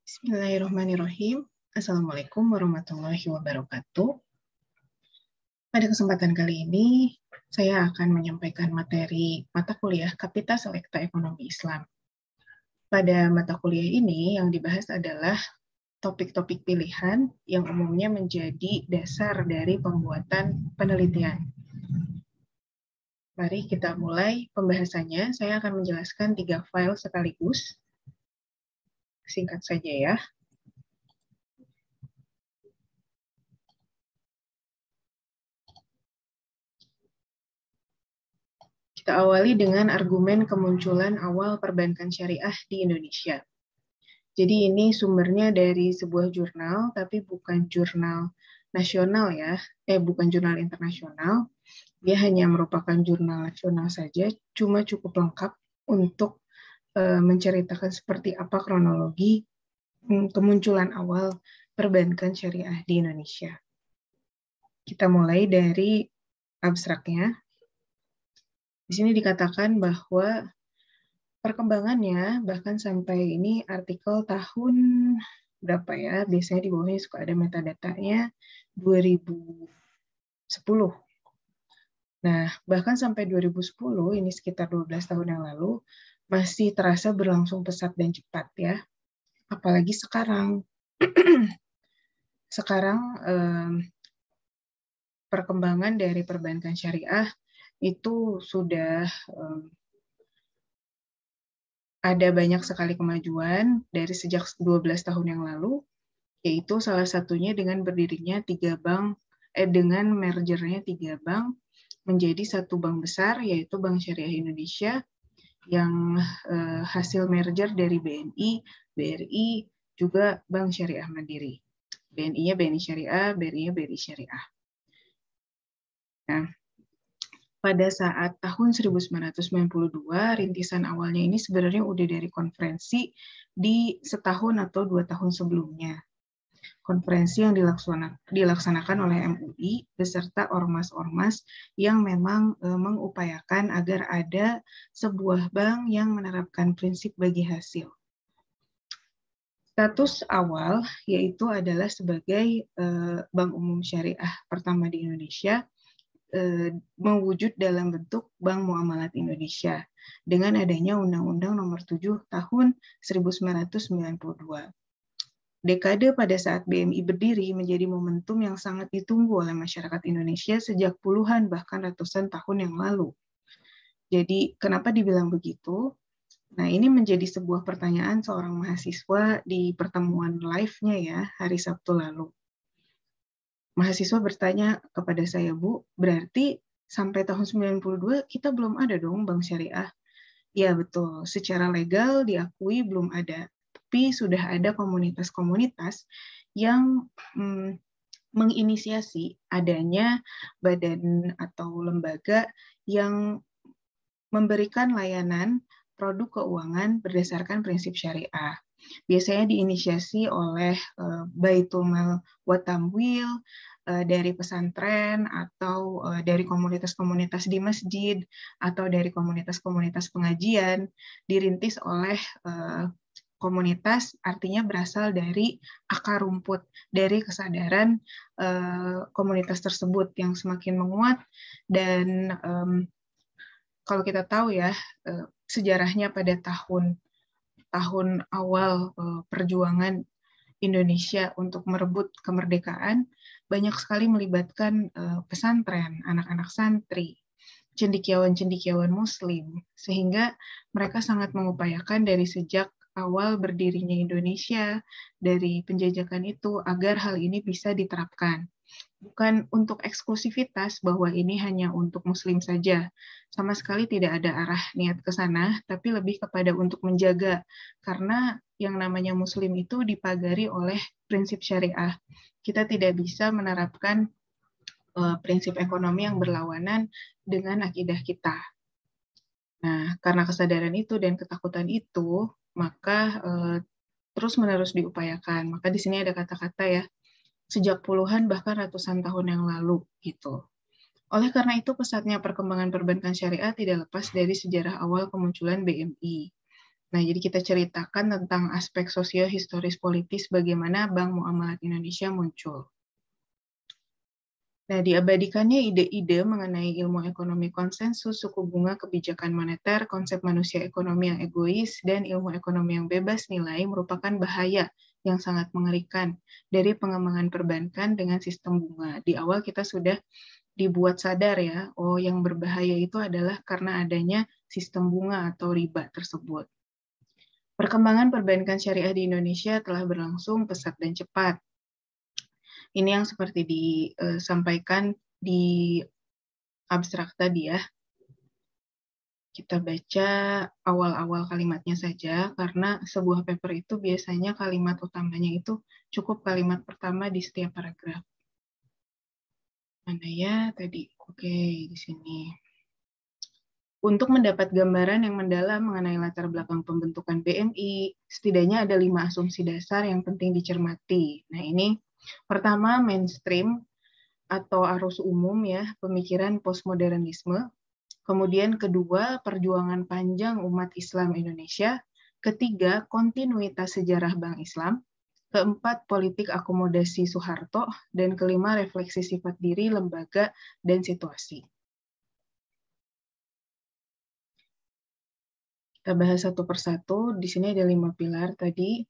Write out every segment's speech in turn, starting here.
Bismillahirrahmanirrahim. Assalamualaikum warahmatullahi wabarakatuh. Pada kesempatan kali ini, saya akan menyampaikan materi mata kuliah Kapita Selekta Ekonomi Islam. Pada mata kuliah ini, yang dibahas adalah topik-topik pilihan yang umumnya menjadi dasar dari pembuatan penelitian. Mari kita mulai pembahasannya. Saya akan menjelaskan 3 file sekaligus. Singkat saja ya. Kita awali dengan argumen kemunculan awal perbankan syariah di Indonesia. Jadi ini sumbernya dari sebuah jurnal, tapi bukan jurnal nasional ya, bukan jurnal internasional. Dia hanya merupakan jurnal nasional saja, cuma cukup lengkap untuk menceritakan seperti apa kronologi kemunculan awal perbankan syariah di Indonesia. Kita mulai dari abstraknya. Di sini dikatakan bahwa perkembangannya bahkan sampai ini artikel tahun berapa ya, biasanya di bawahnya suka ada metadatanya 2010. Nah, bahkan sampai 2010, ini sekitar 12 tahun yang lalu, masih terasa berlangsung pesat dan cepat ya. Apalagi sekarang. Sekarang perkembangan dari perbankan syariah itu sudah ada banyak sekali kemajuan dari sejak 12 tahun yang lalu, yaitu salah satunya dengan berdirinya 3 bank, dengan mergernya 3 bank menjadi satu bank besar, yaitu Bank Syariah Indonesia, yang hasil merger dari BNI, BRI, juga Bank Syariah Mandiri. BNI-nya BNI Syariah, BRI-nya BRI Syariah. Nah, pada saat tahun 1992, rintisan awalnya ini sebenarnya udah dari konferensi di setahun atau 2 tahun sebelumnya. Konferensi yang dilaksanakan oleh MUI beserta ormas-ormas yang memang mengupayakan agar ada sebuah bank yang menerapkan prinsip bagi hasil. Status awal yaitu adalah sebagai bank umum syariah pertama di Indonesia, mewujud dalam bentuk Bank Muamalat Indonesia dengan adanya Undang-Undang Nomor 7 Tahun 1992. Dekade pada saat BMI berdiri menjadi momentum yang sangat ditunggu oleh masyarakat Indonesia sejak puluhan bahkan ratusan tahun yang lalu. Jadi kenapa dibilang begitu? Nah, ini menjadi sebuah pertanyaan seorang mahasiswa di pertemuan live-nya ya, hari Sabtu lalu. Mahasiswa bertanya kepada saya, Bu, berarti sampai tahun 92 kita belum ada dong bank syariah? Ya, betul. Secara legal diakui belum ada. Tapi sudah ada komunitas-komunitas yang menginisiasi adanya badan atau lembaga yang memberikan layanan produk keuangan berdasarkan prinsip syariah. Biasanya diinisiasi oleh Baitul Mal wa Tamwil, dari pesantren, atau dari komunitas-komunitas di masjid, atau dari komunitas-komunitas pengajian, dirintis oleh komunitas, artinya berasal dari akar rumput, dari kesadaran komunitas tersebut yang semakin menguat. Dan kalau kita tahu ya, sejarahnya pada tahun awal perjuangan Indonesia untuk merebut kemerdekaan, banyak sekali melibatkan pesantren, anak-anak santri, cendekiawan-cendekiawan muslim, sehingga mereka sangat mengupayakan dari sejak awal berdirinya Indonesia, dari penjajakan itu, agar hal ini bisa diterapkan. Bukan untuk eksklusivitas bahwa ini hanya untuk muslim saja. Sama sekali tidak ada arah niat ke sana, tapi lebih kepada untuk menjaga. Karena yang namanya muslim itu dipagari oleh prinsip syariah. Kita tidak bisa menerapkan prinsip ekonomi yang berlawanan dengan akidah kita. Nah, karena kesadaran itu dan ketakutan itu, maka terus-menerus diupayakan. Maka di sini ada kata-kata ya, sejak puluhan bahkan ratusan tahun yang lalu gitu. Oleh karena itu, pesatnya perkembangan perbankan syariah tidak lepas dari sejarah awal kemunculan BMI. Nah, jadi kita ceritakan tentang aspek sosio-historis politis bagaimana Bank Muamalat Indonesia muncul. Nah, diabadikannya ide-ide mengenai ilmu ekonomi konsensus, suku bunga, kebijakan moneter, konsep manusia ekonomi yang egois, dan ilmu ekonomi yang bebas nilai merupakan bahaya yang sangat mengerikan dari pengembangan perbankan dengan sistem bunga. Di awal kita sudah dibuat sadar ya, oh yang berbahaya itu adalah karena adanya sistem bunga atau riba tersebut. Perkembangan perbankan syariah di Indonesia telah berlangsung pesat dan cepat. Ini yang seperti disampaikan di abstrak tadi ya. Kita baca awal-awal kalimatnya saja, karena sebuah paper itu biasanya kalimat utamanya itu cukup kalimat pertama di setiap paragraf. Mana ya tadi? Oke, di sini. Untuk mendapat gambaran yang mendalam mengenai latar belakang pembentukan BMI, setidaknya ada 5 asumsi dasar yang penting dicermati. Nah ini pertama, mainstream atau arus umum ya, pemikiran postmodernisme. Kemudian kedua, perjuangan panjang umat Islam Indonesia. Ketiga, kontinuitas sejarah Bank Islam. Keempat, politik akomodasi Soeharto. Dan kelima, refleksi sifat diri, lembaga, dan situasi. Kita bahas satu persatu. Di sini ada 5 pilar tadi.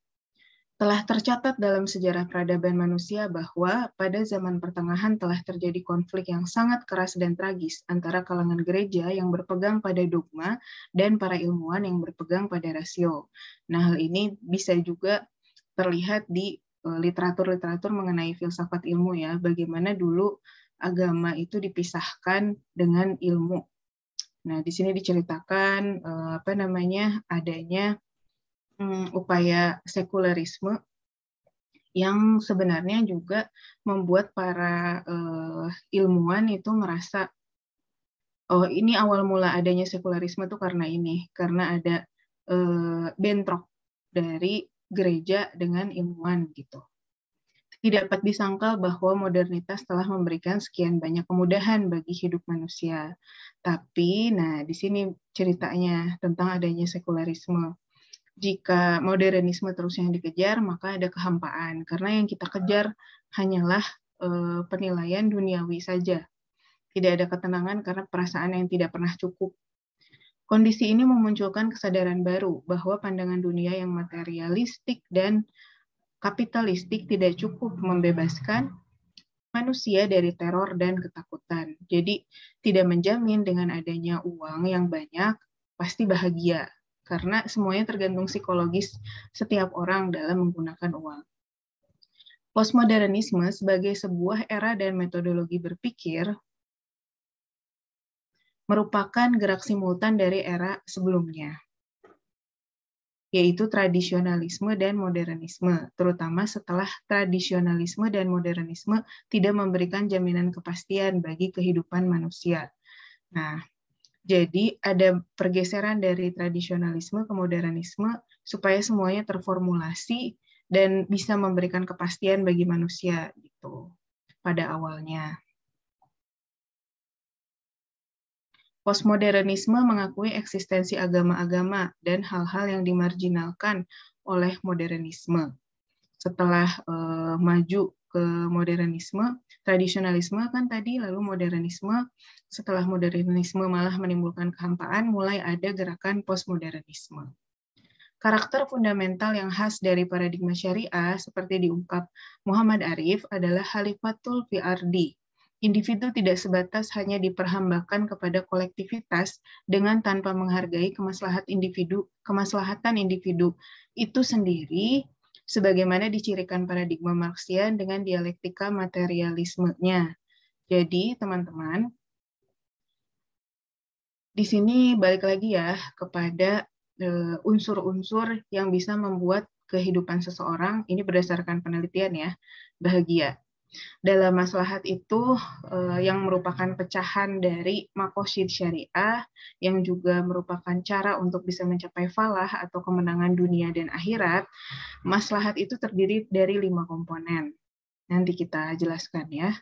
Telah tercatat dalam sejarah peradaban manusia bahwa pada zaman pertengahan telah terjadi konflik yang sangat keras dan tragis antara kalangan gereja yang berpegang pada dogma dan para ilmuwan yang berpegang pada rasio. Nah, hal ini bisa juga terlihat di literatur-literatur mengenai filsafat ilmu ya, bagaimana dulu agama itu dipisahkan dengan ilmu. Nah, di sini diceritakan adanya upaya sekularisme yang sebenarnya juga membuat para ilmuwan itu merasa, oh ini awal mula adanya sekularisme itu karena ada bentrok dari gereja dengan ilmuwan gitu. Tidak dapat disangkal bahwa modernitas telah memberikan sekian banyak kemudahan bagi hidup manusia. Tapi, nah di sini ceritanya tentang adanya sekularisme. Jika modernisme terus yang dikejar, maka ada kehampaan. Karena yang kita kejar hanyalah penilaian duniawi saja. Tidak ada ketenangan karena perasaan yang tidak pernah cukup. Kondisi ini memunculkan kesadaran baru bahwa pandangan dunia yang materialistik dan kapitalistik tidak cukup membebaskan manusia dari teror dan ketakutan. Jadi tidak menjamin dengan adanya uang yang banyak pasti bahagia, karena semuanya tergantung psikologis setiap orang dalam menggunakan uang. Postmodernisme sebagai sebuah era dan metodologi berpikir merupakan gerak simultan dari era sebelumnya, yaitu tradisionalisme dan modernisme, terutama setelah tradisionalisme dan modernisme tidak memberikan jaminan kepastian bagi kehidupan manusia. Nah, jadi ada pergeseran dari tradisionalisme ke modernisme supaya semuanya terformulasi dan bisa memberikan kepastian bagi manusia gitu pada awalnya. Postmodernisme mengakui eksistensi agama-agama dan hal-hal yang dimarginalkan oleh modernisme. Setelah maju ke modernisme, tradisionalisme kan tadi, lalu modernisme, setelah modernisme malah menimbulkan kehampaan, mulai ada gerakan postmodernisme. Karakter fundamental yang khas dari paradigma syariah, seperti diungkap Muhammad Arif, adalah khalifatul fi'ardi. Individu tidak sebatas hanya diperhambakan kepada kolektivitas dengan tanpa menghargai kemaslahatan individu itu sendiri, sebagaimana dicirikan paradigma Marxian dengan dialektika materialismenya. Jadi, teman-teman, di sini balik lagi ya kepada unsur-unsur yang bisa membuat kehidupan seseorang, ini berdasarkan penelitian ya, bahagia. Dalam maslahat itu yang merupakan pecahan dari makosid syariah, yang juga merupakan cara untuk bisa mencapai falah atau kemenangan dunia dan akhirat. Maslahat itu terdiri dari 5 komponen. Nanti kita jelaskan ya.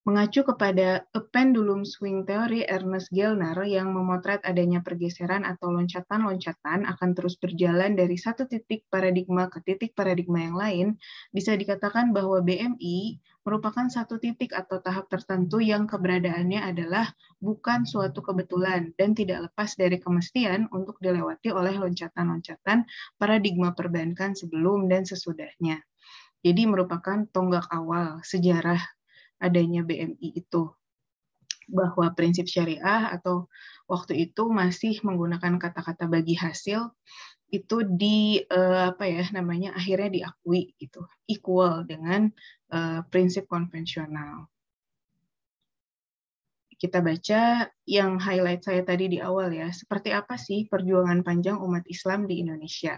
Mengacu kepada A Pendulum Swing Theory Ernest Gellner yang memotret adanya pergeseran atau loncatan-loncatan akan terus berjalan dari satu titik paradigma ke titik paradigma yang lain, bisa dikatakan bahwa BMI merupakan satu titik atau tahap tertentu yang keberadaannya adalah bukan suatu kebetulan dan tidak lepas dari kemestian untuk dilewati oleh loncatan-loncatan paradigma perbankan sebelum dan sesudahnya. Jadi merupakan tonggak awal sejarah adanya BMI itu, bahwa prinsip syariah atau waktu itu masih menggunakan kata-kata bagi hasil itu akhirnya diakui gitu, equal dengan prinsip konvensional. Kita baca yang highlight saya tadi di awal ya, seperti apa sih perjuangan panjang umat Islam di Indonesia.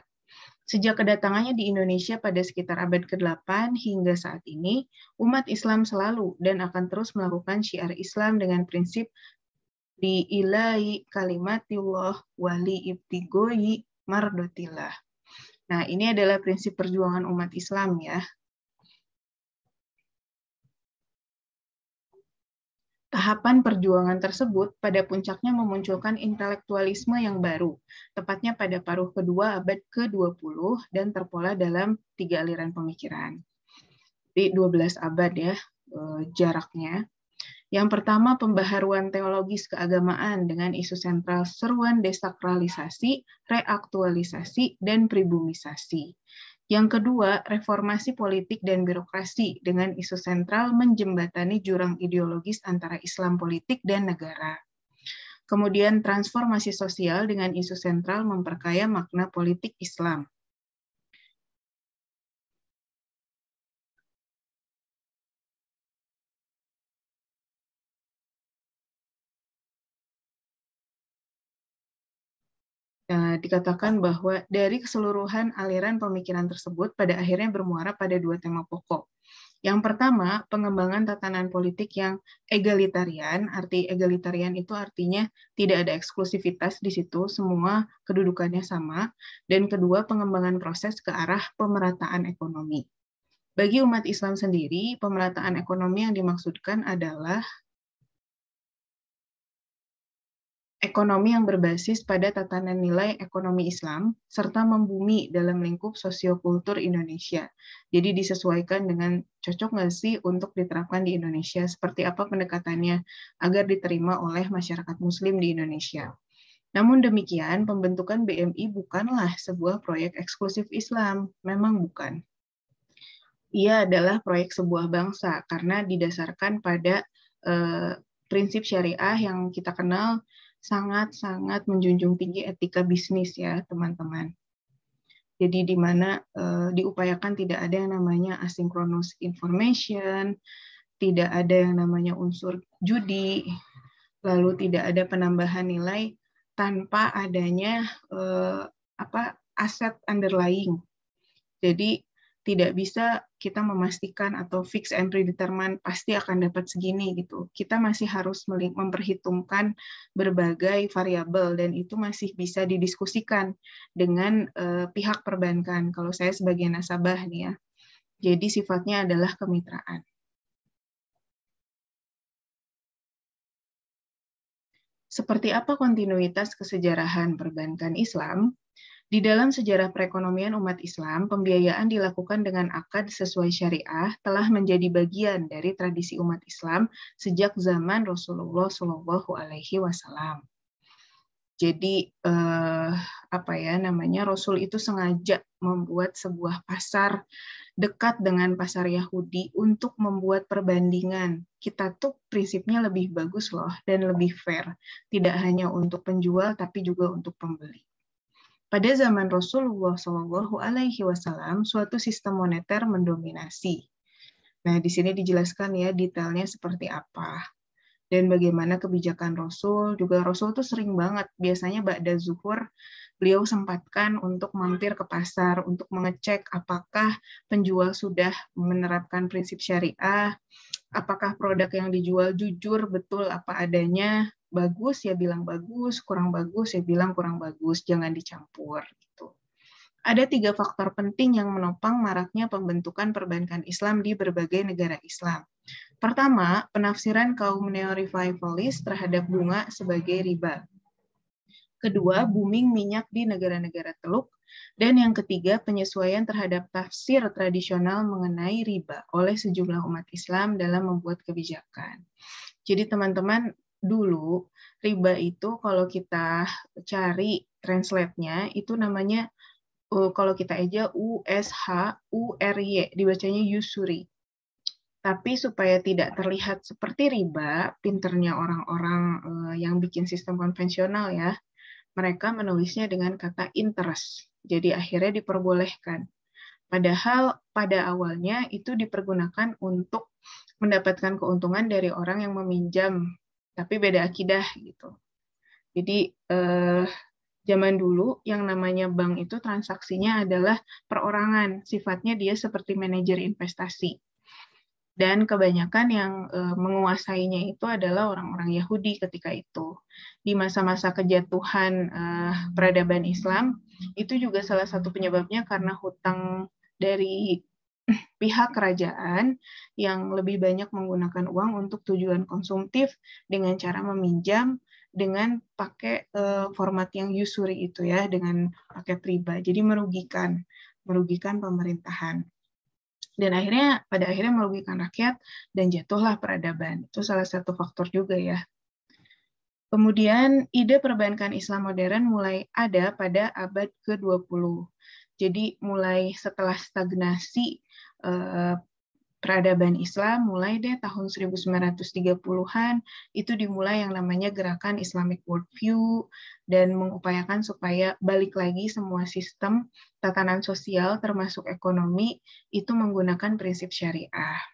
Sejak kedatangannya di Indonesia pada sekitar abad ke-8 hingga saat ini, umat Islam selalu dan akan terus melakukan syiar Islam dengan prinsip di ilahi kalimatullah wali ibtigoi mardotillah. Nah, ini adalah prinsip perjuangan umat Islam ya. Tahapan perjuangan tersebut pada puncaknya memunculkan intelektualisme yang baru, tepatnya pada paruh kedua abad ke-20 dan terpola dalam 3 aliran pemikiran. Di 12 abad ya jaraknya. Yang pertama, pembaharuan teologis keagamaan dengan isu sentral seruan desakralisasi, reaktualisasi, dan pribumisasi. Yang kedua, reformasi politik dan birokrasi dengan isu sentral menjembatani jurang ideologis antara Islam politik dan negara. Kemudian transformasi sosial dengan isu sentral memperkaya makna politik Islam. Dikatakan bahwa dari keseluruhan aliran pemikiran tersebut pada akhirnya bermuara pada 2 tema pokok. Yang pertama, pengembangan tatanan politik yang egalitarian. Arti egalitarian itu artinya tidak ada eksklusivitas di situ, semua kedudukannya sama. Dan kedua, pengembangan proses ke arah pemerataan ekonomi. Bagi umat Islam sendiri, pemerataan ekonomi yang dimaksudkan adalah ekonomi yang berbasis pada tatanan nilai ekonomi Islam, serta membumi dalam lingkup sosiokultur Indonesia. Jadi disesuaikan dengan cocok nggak sih untuk diterapkan di Indonesia, seperti apa pendekatannya agar diterima oleh masyarakat Muslim di Indonesia. Namun demikian, pembentukan BMI bukanlah sebuah proyek eksklusif Islam, memang bukan. Ia adalah proyek sebuah bangsa, karena didasarkan pada prinsip syariah yang kita kenal sangat-sangat menjunjung tinggi etika bisnis ya teman-teman. Jadi di mana diupayakan tidak ada yang namanya asynchronous information, tidak ada yang namanya unsur judi, lalu tidak ada penambahan nilai tanpa adanya aset underlying. Jadi tidak bisa kita memastikan atau fix and predetermine pasti akan dapat segini gitu. Kita masih harus memperhitungkan berbagai variabel dan itu masih bisa didiskusikan dengan pihak perbankan. Kalau saya sebagai nasabah nih ya. Jadi sifatnya adalah kemitraan. Seperti apa kontinuitas kesejarahan perbankan Islam? Di dalam sejarah perekonomian umat Islam, pembiayaan dilakukan dengan akad sesuai syariah telah menjadi bagian dari tradisi umat Islam sejak zaman Rasulullah Shallallahu Alaihi Wasallam. Jadi Rasul itu sengaja membuat sebuah pasar dekat dengan pasar Yahudi untuk membuat perbandingan. Kita tuh prinsipnya lebih bagus loh dan lebih fair, tidak hanya untuk penjual tapi juga untuk pembeli. Pada zaman Rasulullah Shallallahu Alaihi Wasallam, suatu sistem moneter mendominasi. Nah, di sini dijelaskan ya detailnya seperti apa dan bagaimana kebijakan Rasul. Juga Rasul tuh sering banget, biasanya ba'da zuhur, beliau sempatkan untuk mampir ke pasar untuk mengecek apakah penjual sudah menerapkan prinsip syariah, apakah produk yang dijual jujur betul apa adanya. Bagus ya bilang bagus, kurang bagus ya bilang kurang bagus, jangan dicampur gitu. Ada 3 faktor penting yang menopang maraknya pembentukan perbankan Islam di berbagai negara Islam. Pertama, penafsiran kaum neo-revivalis terhadap bunga sebagai riba. Kedua, booming minyak di negara-negara Teluk. Dan yang ketiga, penyesuaian terhadap tafsir tradisional mengenai riba oleh sejumlah umat Islam dalam membuat kebijakan. Jadi teman-teman, dulu riba itu kalau kita cari translate-nya itu namanya kalau kita aja USHURY, dibacanya usury. Tapi supaya tidak terlihat seperti riba, pinternya orang-orang yang bikin sistem konvensional ya, mereka menulisnya dengan kata interest. Jadi akhirnya diperbolehkan. Padahal pada awalnya itu dipergunakan untuk mendapatkan keuntungan dari orang yang meminjam, tapi beda akidah gitu. Jadi zaman dulu yang namanya bank itu transaksinya adalah perorangan, sifatnya dia seperti manajer investasi. Dan kebanyakan yang menguasainya itu adalah orang-orang Yahudi ketika itu. Di masa-masa kejatuhan peradaban Islam, itu juga salah satu penyebabnya karena hutang dari pihak kerajaan yang lebih banyak menggunakan uang untuk tujuan konsumtif dengan cara meminjam dengan pakai format yang usury itu ya, dengan paket riba. Jadi merugikan pemerintahan. Dan pada akhirnya merugikan rakyat dan jatuhlah peradaban. Itu salah satu faktor juga ya. Kemudian ide perbankan Islam modern mulai ada pada abad ke-20. Jadi mulai setelah stagnasi peradaban Islam, mulai deh tahun 1930-an, itu dimulai yang namanya gerakan Islamic Worldview, dan mengupayakan supaya balik lagi semua sistem tatanan sosial, termasuk ekonomi, itu menggunakan prinsip syariah.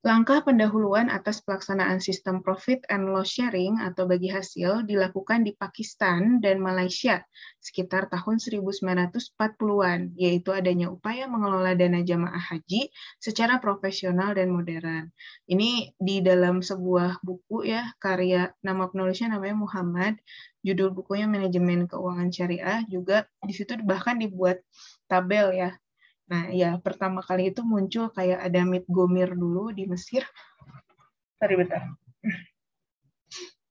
Langkah pendahuluan atas pelaksanaan sistem profit and loss sharing atau bagi hasil dilakukan di Pakistan dan Malaysia sekitar tahun 1940-an, yaitu adanya upaya mengelola dana jamaah haji secara profesional dan modern. Ini di dalam sebuah buku ya, karya, nama penulisnya namanya Muhammad, judul bukunya Manajemen Keuangan Syariah, juga di situ bahkan dibuat tabel ya. Nah, ya pertama kali itu muncul kayak ada Mit Gomir dulu di Mesir. Bentar.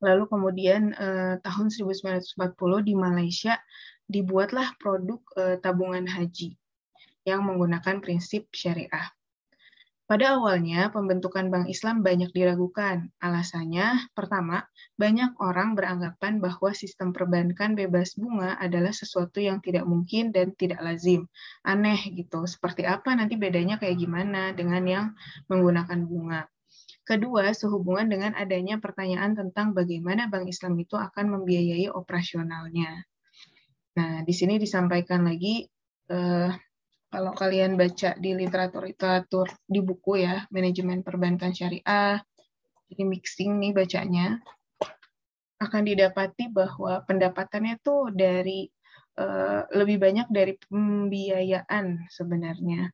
Lalu kemudian tahun 1940 di Malaysia dibuatlah produk tabungan haji yang menggunakan prinsip syariah. Pada awalnya, pembentukan Bank Islam banyak diragukan. Alasannya, pertama, banyak orang beranggapan bahwa sistem perbankan bebas bunga adalah sesuatu yang tidak mungkin dan tidak lazim. Aneh gitu, seperti apa nanti bedanya kayak gimana dengan yang menggunakan bunga. Kedua, sehubungan dengan adanya pertanyaan tentang bagaimana Bank Islam itu akan membiayai operasionalnya. Nah, di sini disampaikan lagi, kalau kalian baca di literatur di buku ya, Manajemen Perbankan Syariah, jadi mixing nih bacanya, akan didapati bahwa pendapatannya tuh dari lebih banyak dari pembiayaan sebenarnya.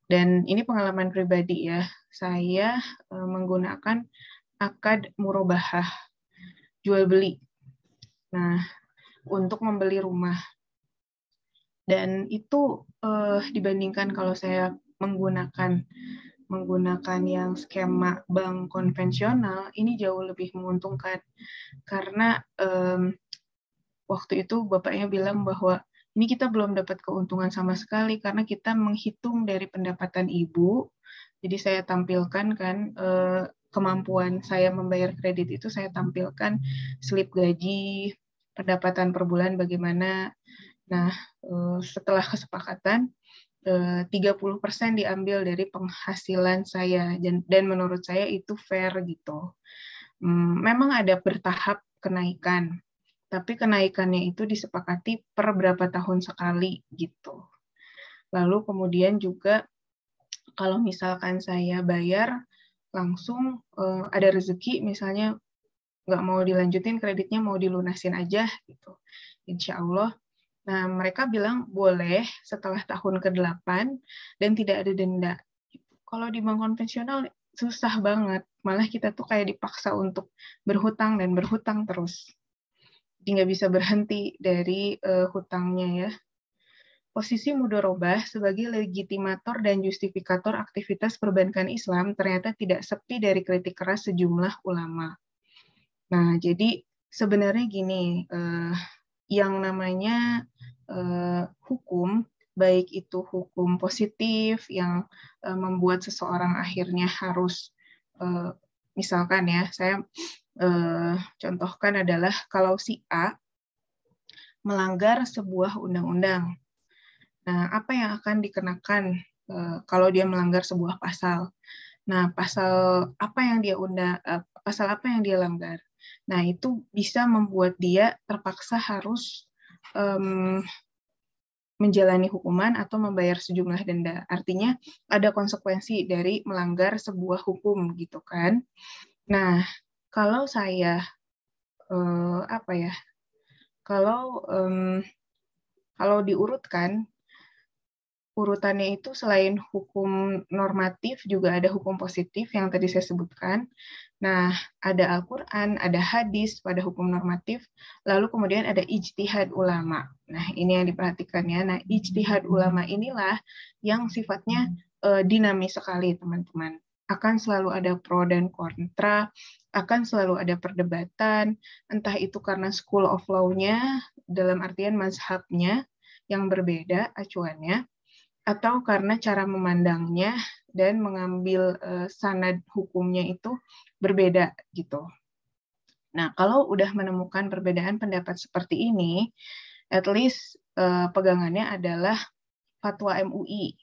Dan ini pengalaman pribadi ya, saya menggunakan akad murabahah, jual beli. Nah, untuk membeli rumah. Dan itu dibandingkan kalau saya menggunakan yang skema bank konvensional, ini jauh lebih menguntungkan. Karena waktu itu bapaknya bilang bahwa ini kita belum dapat keuntungan sama sekali karena kita menghitung dari pendapatan ibu. Jadi saya tampilkan kan kemampuan saya membayar kredit itu, saya tampilkan slip gaji, pendapatan per bulan bagaimana. Nah, setelah kesepakatan, 30% diambil dari penghasilan saya, dan menurut saya itu fair gitu. Memang ada bertahap kenaikan, tapi kenaikannya itu disepakati per berapa tahun sekali gitu. Lalu kemudian juga kalau misalkan saya bayar langsung, ada rezeki misalnya nggak mau dilanjutin kreditnya, mau dilunasin aja gitu, insya Allah. Nah, mereka bilang boleh setelah tahun ke-8 dan tidak ada denda. Kalau di bank konvensional susah banget, malah kita tuh kayak dipaksa untuk berhutang dan berhutang terus. Jadi nggak bisa berhenti dari hutangnya ya. Posisi mudorobah sebagai legitimator dan justifikator aktivitas perbankan Islam ternyata tidak sepi dari kritik keras sejumlah ulama. Nah, jadi sebenarnya gini, yang namanya hukum, baik itu hukum positif yang membuat seseorang akhirnya harus, misalkan ya, saya contohkan adalah kalau si A melanggar sebuah undang-undang. Nah, apa yang akan dikenakan kalau dia melanggar sebuah pasal? Nah, pasal apa yang dia langgar? Nah, itu bisa membuat dia terpaksa harus menjalani hukuman atau membayar sejumlah denda. Artinya ada konsekuensi dari melanggar sebuah hukum gitu kan. Nah, kalau saya kalau diurutkan, urutannya itu selain hukum normatif juga ada hukum positif yang tadi saya sebutkan. Nah, ada Al-Quran, ada hadis pada hukum normatif, lalu kemudian ada ijtihad ulama. Nah, ini yang diperhatikan ya. Nah, ijtihad ulama inilah yang sifatnya dinamis sekali, teman-teman. Akan selalu ada pro dan kontra, akan selalu ada perdebatan, entah itu karena school of law-nya, dalam artian mazhabnya yang berbeda acuannya, atau karena cara memandangnya dan mengambil sanad hukumnya itu berbeda gitu. Nah, kalau udah menemukan perbedaan pendapat seperti ini, at least pegangannya adalah fatwa MUI.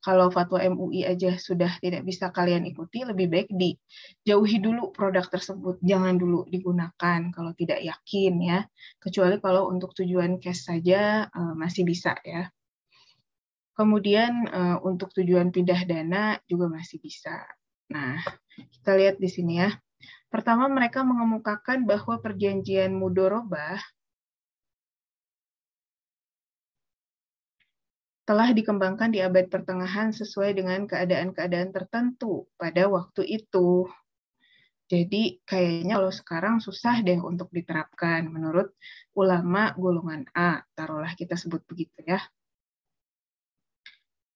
Kalau fatwa MUI aja sudah tidak bisa kalian ikuti, lebih baik dijauhi dulu produk tersebut, jangan dulu digunakan kalau tidak yakin ya. Kecuali kalau untuk tujuan cash saja masih bisa ya. Kemudian untuk tujuan pindah dana juga masih bisa. Nah, kita lihat di sini ya. Pertama, mereka mengemukakan bahwa perjanjian mudorobah telah dikembangkan di abad pertengahan sesuai dengan keadaan-keadaan tertentu pada waktu itu. Jadi kayaknya kalau sekarang susah deh untuk diterapkan menurut ulama golongan A, taruhlah kita sebut begitu ya.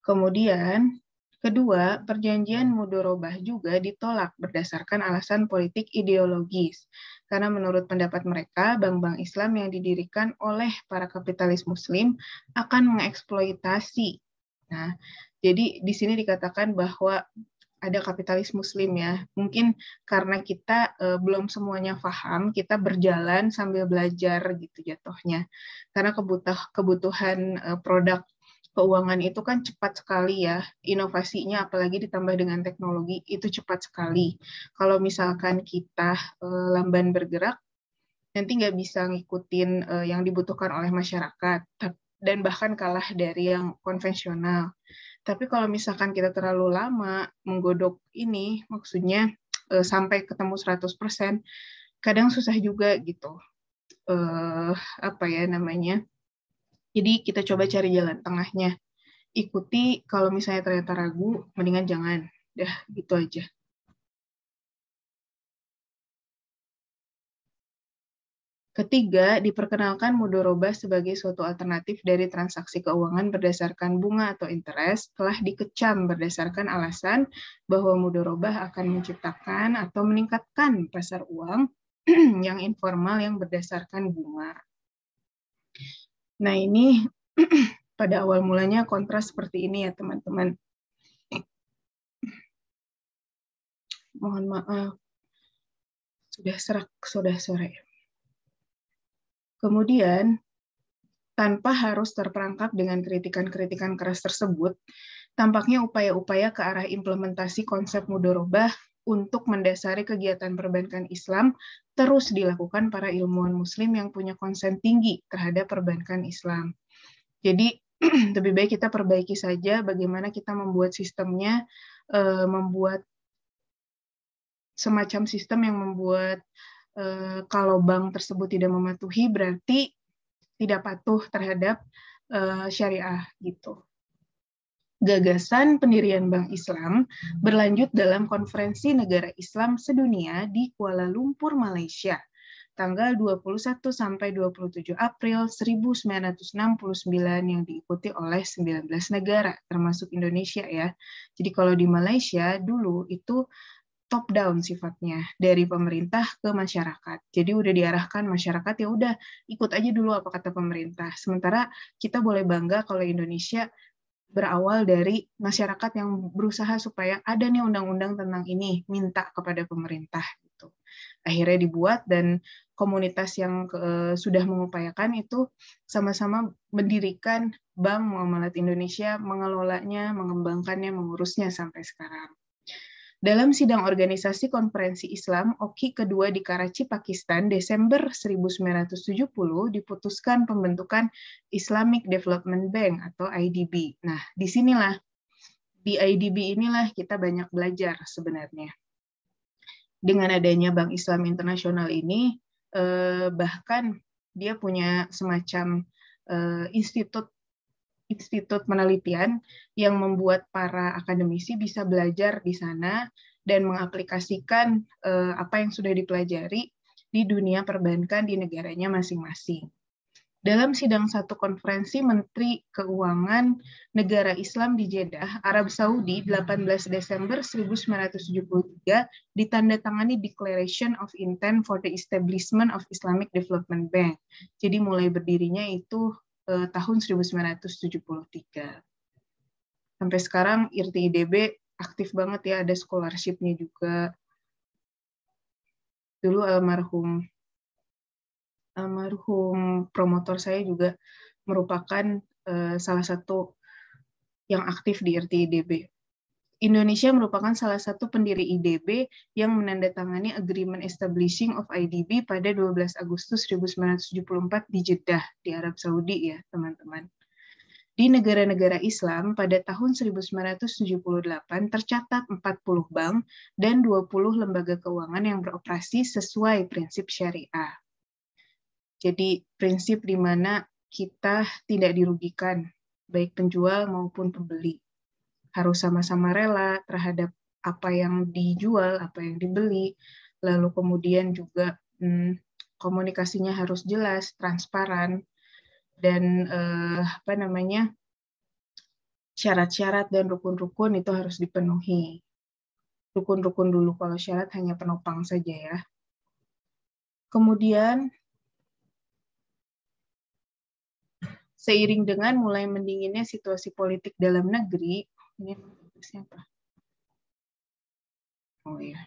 Kemudian, kedua, perjanjian mudorobah juga ditolak berdasarkan alasan politik ideologis. Karena menurut pendapat mereka, bank-bank Islam yang didirikan oleh para kapitalis muslim akan mengeksploitasi. Nah, jadi di sini dikatakan bahwa ada kapitalis muslim ya. Mungkin karena kita belum semuanya paham, kita berjalan sambil belajar gitu jatuhnya. Karena kebutuhan produk keuangan itu kan cepat sekali ya, inovasinya apalagi ditambah dengan teknologi itu cepat sekali. Kalau misalkan kita lamban bergerak, nanti nggak bisa ngikutin yang dibutuhkan oleh masyarakat, dan bahkan kalah dari yang konvensional. Tapi kalau misalkan kita terlalu lama menggodok ini, maksudnya sampai ketemu 100%, kadang susah juga gitu. Apa ya namanya? Jadi kita coba cari jalan tengahnya. Ikuti, kalau misalnya ternyata ragu, mendingan jangan. Dah, gitu aja. Ketiga, diperkenalkan mudorobah sebagai suatu alternatif dari transaksi keuangan berdasarkan bunga atau interest telah dikecam berdasarkan alasan bahwa mudorobah akan menciptakan atau meningkatkan pasar uang yang informal yang berdasarkan bunga. Nah, ini pada awal mulanya kontras seperti ini ya, teman-teman. Mohon maaf, sudah serak, sudah sore. Kemudian, tanpa harus terperangkap dengan kritikan-kritikan keras tersebut, tampaknya upaya-upaya ke arah implementasi konsep mudorobah untuk mendasari kegiatan perbankan Islam terus dilakukan para ilmuwan Muslim yang punya konsen tinggi terhadap perbankan Islam. Jadi, lebih baik kita perbaiki saja bagaimana kita membuat sistemnya, membuat semacam sistem yang membuat kalau bank tersebut tidak mematuhi berarti tidak patuh terhadap syariah gitu. Gagasan pendirian Bank Islam berlanjut dalam Konferensi Negara Islam Sedunia di Kuala Lumpur, Malaysia tanggal 21 sampai 27 April 1969 yang diikuti oleh 19 negara, termasuk Indonesia ya. Jadi kalau di Malaysia dulu itu top down sifatnya dari pemerintah ke masyarakat. Jadi udah diarahkan masyarakat ya udah ikut aja dulu apa kata pemerintah. Sementara kita boleh bangga kalau Indonesia berawal dari masyarakat yang berusaha supaya ada nih undang-undang tentang ini, minta kepada pemerintah gitu. Akhirnya dibuat dan komunitas yang sudah mengupayakan itu sama-sama mendirikan Bank Muamalat Indonesia, mengelolanya, mengembangkannya, mengurusnya sampai sekarang. Dalam sidang organisasi konferensi Islam OKI kedua di Karachi, Pakistan, Desember 1970, diputuskan pembentukan Islamic Development Bank atau IDB. Nah, disinilah, di IDB inilah kita banyak belajar sebenarnya. Dengan adanya Bank Islam Internasional ini, bahkan dia punya semacam institut penelitian yang membuat para akademisi bisa belajar di sana dan mengaplikasikan apa yang sudah dipelajari di dunia perbankan di negaranya masing-masing. Dalam sidang satu konferensi Menteri Keuangan Negara Islam di Jeddah, Arab Saudi, 18 Desember 1973, ditandatangani Declaration of Intent for the Establishment of Islamic Development Bank. Jadi mulai berdirinya itu tahun 1973. Sampai sekarang IRTI-IDB aktif banget ya, ada scholarship-nya juga. Dulu almarhum promotor saya juga merupakan salah satu yang aktif di IRTI-IDB. Indonesia merupakan salah satu pendiri IDB yang menandatangani Agreement Establishing of IDB pada 12 Agustus 1974 di Jeddah, di Arab Saudi ya, teman-teman. Di negara-negara Islam pada tahun 1978 tercatat 40 bank dan 20 lembaga keuangan yang beroperasi sesuai prinsip syariah. Jadi prinsip di mana kita tidak dirugikan, baik penjual maupun pembeli. Harus sama-sama rela terhadap apa yang dijual, apa yang dibeli, lalu kemudian juga komunikasinya harus jelas, transparan, dan syarat-syarat dan rukun-rukun itu harus dipenuhi. Rukun-rukun dulu, kalau syarat hanya penopang saja ya. Kemudian seiring dengan mulai mendinginnya situasi politik dalam negeri, ini siapa? Oh ya.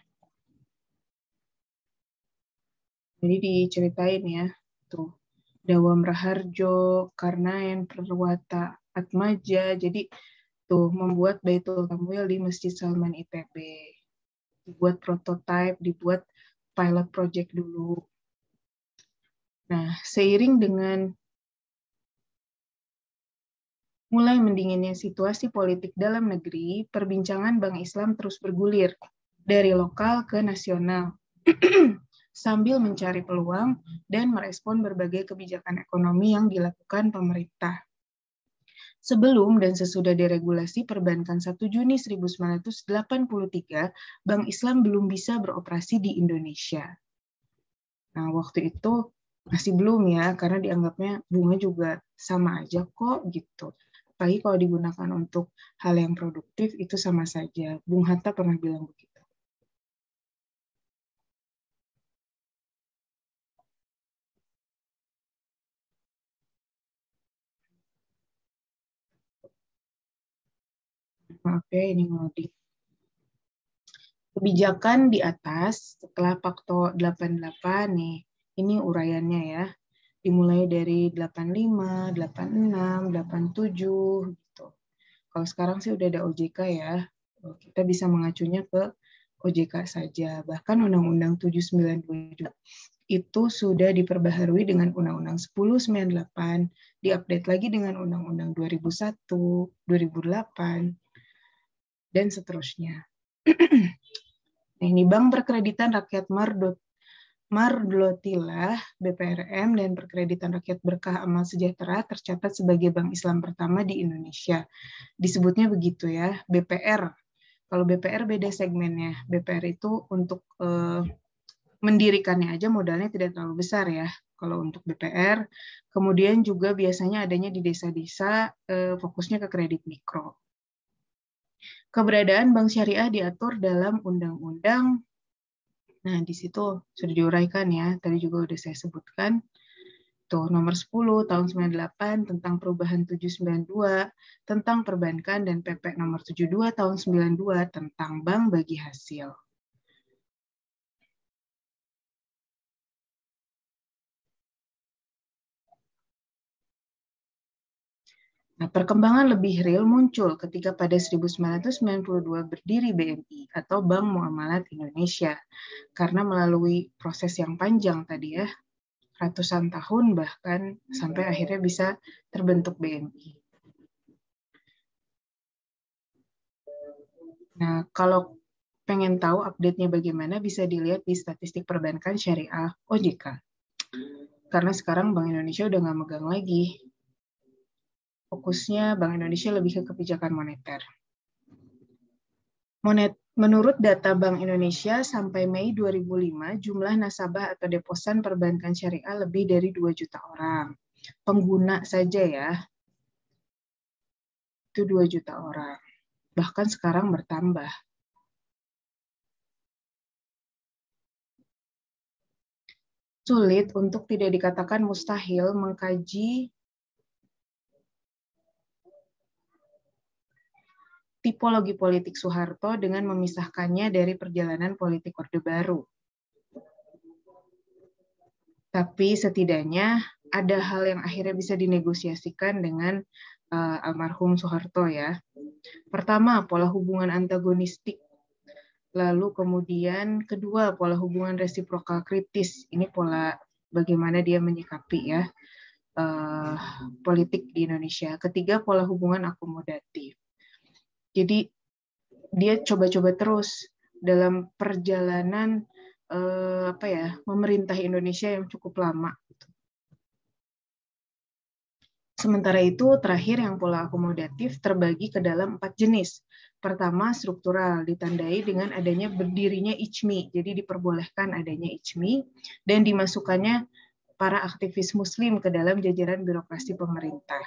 Jadi diceritain ya, tuh Dawam Raharjo, Karnaen Perwata Atmaja, jadi tuh membuat Baitul Tamwil di Masjid Salman ITB. Dibuat prototipe, dibuat pilot project dulu. Nah, seiring dengan mulai mendinginnya situasi politik dalam negeri, perbincangan Bank Islam terus bergulir dari lokal ke nasional, sambil mencari peluang dan merespon berbagai kebijakan ekonomi yang dilakukan pemerintah. Sebelum dan sesudah deregulasi perbankan 1 Juni 1983, Bank Islam belum bisa beroperasi di Indonesia. Nah, waktu itu masih belum ya, karena dianggapnya bunga juga sama aja kok gitu. Apalagi kalau digunakan untuk hal yang produktif itu sama saja. Bung Hatta pernah bilang begitu. Maaf ya, ini ngelodi. Kebijakan di atas setelah Pakto 88 nih, ini uraiannya ya. Dimulai dari 85, 86, 87 gitu. Kalau sekarang sih udah ada OJK ya. Kita bisa mengacunya ke OJK saja. Bahkan Undang-Undang 792 itu sudah diperbaharui dengan Undang-Undang 1098, diupdate lagi dengan Undang-Undang 2001, 2008, dan seterusnya. Nah, ini Bank Perkreditan Rakyat Mardlotilah, BPRM, dan Perkreditan Rakyat Berkah Amal Sejahtera tercatat sebagai bank Islam pertama di Indonesia. Disebutnya begitu ya, BPR. Kalau BPR beda segmennya. BPR itu untuk mendirikannya aja modalnya tidak terlalu besar ya kalau untuk BPR. Kemudian juga biasanya adanya di desa-desa, fokusnya ke kredit mikro. Keberadaan bank syariah diatur dalam undang-undang. Nah, di situ sudah diuraikan ya, tadi juga udah saya sebutkan. Tuh, nomor 10 tahun 98 tentang perubahan 792 tentang perbankan dan PP nomor 72 tahun 92 tentang bank bagi hasil. Nah, perkembangan lebih real muncul ketika pada 1992 berdiri BMI atau Bank Muamalat Indonesia. Karena melalui proses yang panjang tadi ya, ratusan tahun bahkan sampai akhirnya bisa terbentuk BMI. Nah, kalau pengen tahu update-nya bagaimana, bisa dilihat di statistik perbankan syariah OJK. Karena sekarang Bank Indonesia udah nggak megang lagi. Fokusnya Bank Indonesia lebih ke kebijakan moneter. Menurut data Bank Indonesia, sampai Mei 2005, jumlah nasabah atau deposan perbankan syariah lebih dari 2 juta orang. Pengguna saja ya, itu 2 juta orang. Bahkan sekarang bertambah. Sulit untuk tidak dikatakan mustahil mengkaji tipologi politik Soeharto dengan memisahkannya dari perjalanan politik Orde Baru. Tapi setidaknya ada hal yang akhirnya bisa dinegosiasikan dengan almarhum Soeharto ya. Pertama, pola hubungan antagonistik. Lalu kemudian kedua, pola hubungan resiprokal kritis. Ini pola bagaimana dia menyikapi ya politik di Indonesia. Ketiga, pola hubungan akomodatif. Jadi dia coba-coba terus dalam perjalanan memerintah Indonesia yang cukup lama. Sementara itu, terakhir yang pola akomodatif terbagi ke dalam 4 jenis. Pertama, struktural, ditandai dengan adanya berdirinya ICMI. Jadi diperbolehkan adanya ICMI dan dimasukkannya para aktivis muslim ke dalam jajaran birokrasi pemerintah.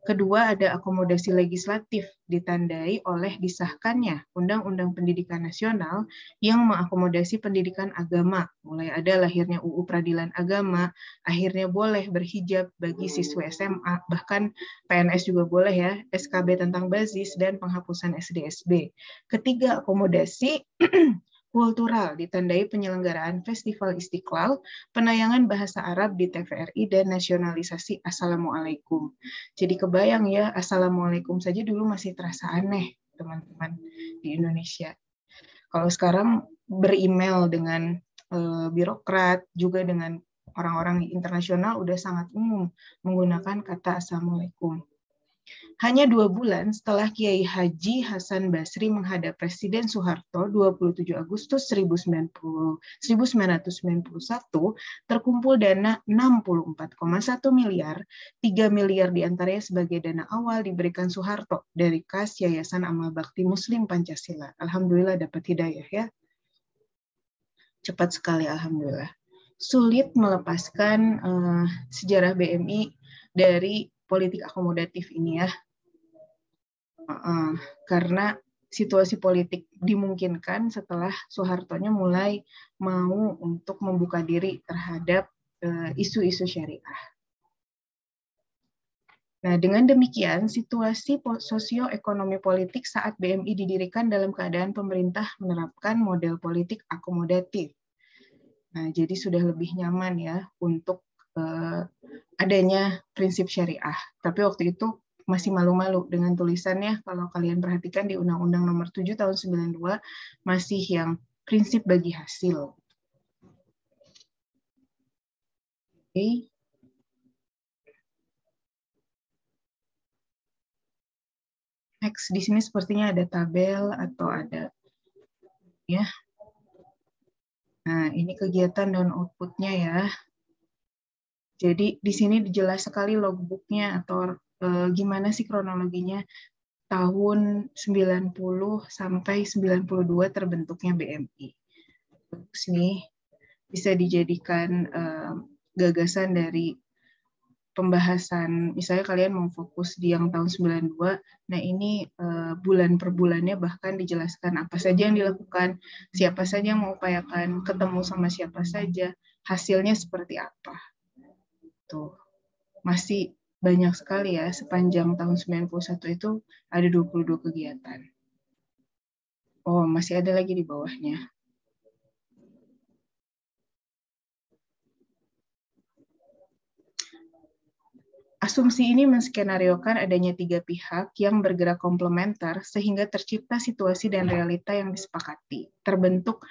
Kedua, ada akomodasi legislatif, ditandai oleh disahkannya Undang-Undang Pendidikan Nasional yang mengakomodasi pendidikan agama. Mulai ada lahirnya UU Peradilan Agama, akhirnya boleh berhijab bagi siswa SMA, bahkan PNS juga boleh ya, SKB tentang basis, dan penghapusan SD-SB. Ketiga, akomodasi kultural, ditandai penyelenggaraan Festival Istiqlal, penayangan bahasa Arab di TVRI, dan nasionalisasi Assalamualaikum. Jadi kebayang ya, Assalamualaikum saja dulu masih terasa aneh, teman-teman, di Indonesia. Kalau sekarang beremail dengan birokrat, juga dengan orang-orang internasional, udah sangat umum menggunakan kata Assalamualaikum. Hanya 2 bulan setelah Kiai Haji Hasan Basri menghadap Presiden Soeharto 27 Agustus 1991, terkumpul dana 64,1 miliar, 3 miliar diantaranya sebagai dana awal diberikan Soeharto dari kas Yayasan Amal Bakti Muslim Pancasila. Alhamdulillah dapat hidayah ya. Cepat sekali, alhamdulillah. Sulit melepaskan sejarah BMI dari politik akomodatif ini ya. Karena situasi politik dimungkinkan setelah Soehartonya mulai mau untuk membuka diri terhadap isu-isu syariah. Nah, dengan demikian, situasi sosioekonomi politik saat BMI didirikan dalam keadaan pemerintah menerapkan model politik akomodatif. Nah, jadi sudah lebih nyaman ya untuk adanya prinsip syariah. Tapi waktu itu masih malu-malu dengan tulisannya, kalau kalian perhatikan di Undang-Undang Nomor 7 Tahun 92 masih yang prinsip bagi hasil. Oke. Next, di sini sepertinya ada tabel atau ada ya. Nah, ini kegiatan dan output-nya ya. Jadi di sini jelas sekali logbook-nya atau gimana sih kronologinya tahun 90 sampai 92 terbentuknya BMI. Bagus nih. bisa dijadikan gagasan dari pembahasan, misalnya kalian mau fokus di yang tahun 92, nah ini bulan per bulannya bahkan dijelaskan apa saja yang dilakukan, siapa saja yang mengupayakan, ketemu sama siapa saja, hasilnya seperti apa. Tuh, masih banyak sekali ya, sepanjang tahun 91 itu ada 22 kegiatan. Oh, masih ada lagi di bawahnya. Asumsi ini menskenariokan adanya 3 pihak yang bergerak komplementer sehingga tercipta situasi dan realita yang disepakati. Terbentuk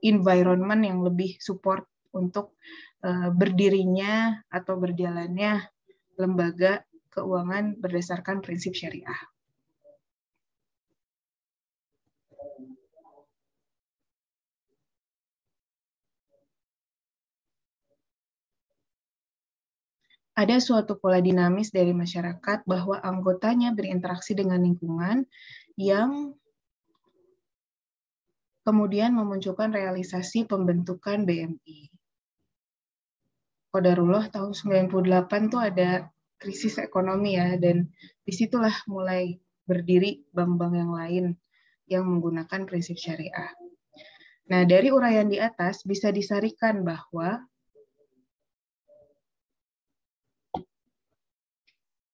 environment yang lebih support untuk berdirinya atau berjalannya lembaga keuangan berdasarkan prinsip syariah. Ada suatu pola dinamis dari masyarakat bahwa anggotanya berinteraksi dengan lingkungan yang kemudian memunculkan realisasi pembentukan BMI. Qadarullah tahun 98 tuh ada krisis ekonomi ya, dan disitulah mulai berdiri bank-bank yang lain yang menggunakan prinsip syariah. Nah, dari uraian di atas bisa disarikan bahwa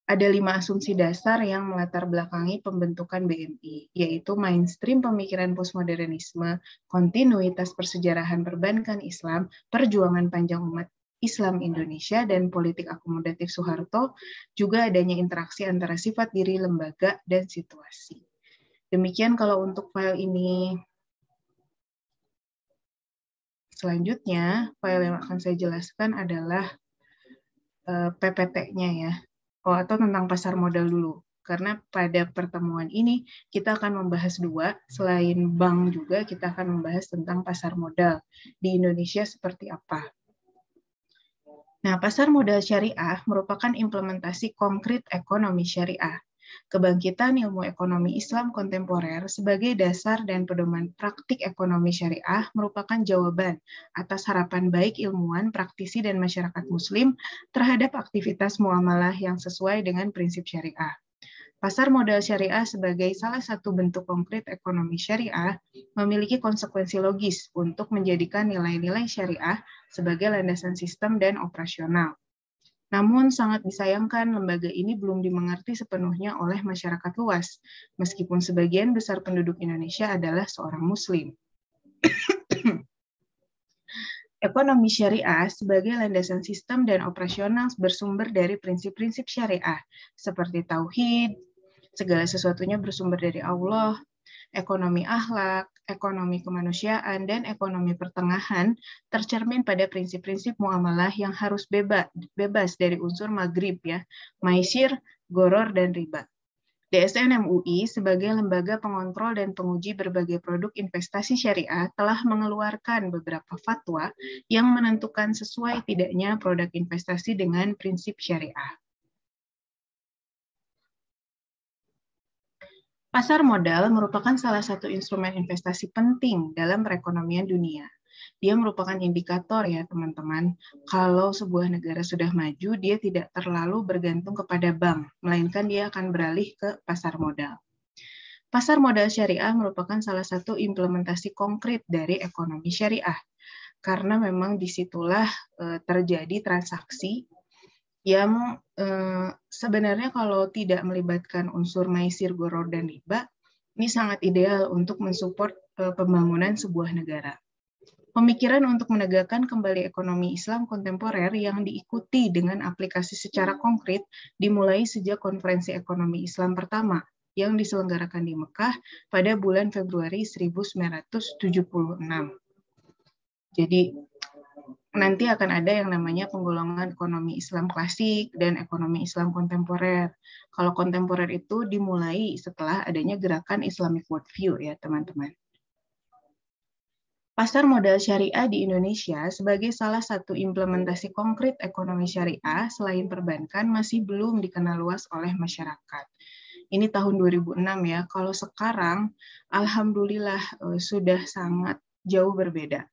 ada 5 asumsi dasar yang melatar belakangi pembentukan BMI, yaitu mainstream pemikiran postmodernisme, kontinuitas persejarahan perbankan Islam, perjuangan panjang umat Islam Indonesia, dan politik akomodatif Soeharto, juga adanya interaksi antara sifat diri lembaga dan situasi. Demikian kalau untuk file ini. Selanjutnya, file yang akan saya jelaskan adalah PPT-nya ya. Atau tentang pasar modal dulu. Karena pada pertemuan ini kita akan membahas 2, selain bank juga kita akan membahas tentang pasar modal di Indonesia seperti apa. Nah, pasar modal syariah merupakan implementasi konkret ekonomi syariah. Kebangkitan ilmu ekonomi Islam kontemporer sebagai dasar dan pedoman praktik ekonomi syariah merupakan jawaban atas harapan baik ilmuwan, praktisi, dan masyarakat muslim terhadap aktivitas muamalah yang sesuai dengan prinsip syariah. Pasar modal syariah sebagai salah satu bentuk konkret ekonomi syariah memiliki konsekuensi logis untuk menjadikan nilai-nilai syariah sebagai landasan sistem dan operasional. Namun sangat disayangkan lembaga ini belum dimengerti sepenuhnya oleh masyarakat luas, meskipun sebagian besar penduduk Indonesia adalah seorang Muslim. Ekonomi syariah sebagai landasan sistem dan operasional bersumber dari prinsip-prinsip syariah, seperti tauhid, segala sesuatunya bersumber dari Allah, ekonomi akhlak, ekonomi kemanusiaan, dan ekonomi pertengahan tercermin pada prinsip-prinsip muamalah yang harus bebas dari unsur maghrib ya, maisir, goror, dan riba. DSN MUI sebagai lembaga pengontrol dan penguji berbagai produk investasi syariah telah mengeluarkan beberapa fatwa yang menentukan sesuai tidaknya produk investasi dengan prinsip syariah. Pasar modal merupakan salah satu instrumen investasi penting dalam perekonomian dunia. Dia merupakan indikator ya teman-teman, kalau sebuah negara sudah maju, dia tidak terlalu bergantung kepada bank, melainkan dia akan beralih ke pasar modal. Pasar modal syariah merupakan salah satu implementasi konkret dari ekonomi syariah, karena memang disitulah terjadi transaksi yang sebenarnya kalau tidak melibatkan unsur maisir, goror, dan riba, ini sangat ideal untuk mensupport pembangunan sebuah negara. Pemikiran untuk menegakkan kembali ekonomi Islam kontemporer yang diikuti dengan aplikasi secara konkret dimulai sejak konferensi ekonomi Islam pertama yang diselenggarakan di Mekah pada bulan Februari 1976. Jadi nanti akan ada yang namanya penggolongan ekonomi Islam klasik dan ekonomi Islam kontemporer. Kalau kontemporer itu dimulai setelah adanya gerakan Islamic Worldview ya teman-teman. Pasar modal syariah di Indonesia sebagai salah satu implementasi konkret ekonomi syariah selain perbankan masih belum dikenal luas oleh masyarakat. Ini tahun 2006 ya, kalau sekarang alhamdulillah sudah sangat jauh berbeda.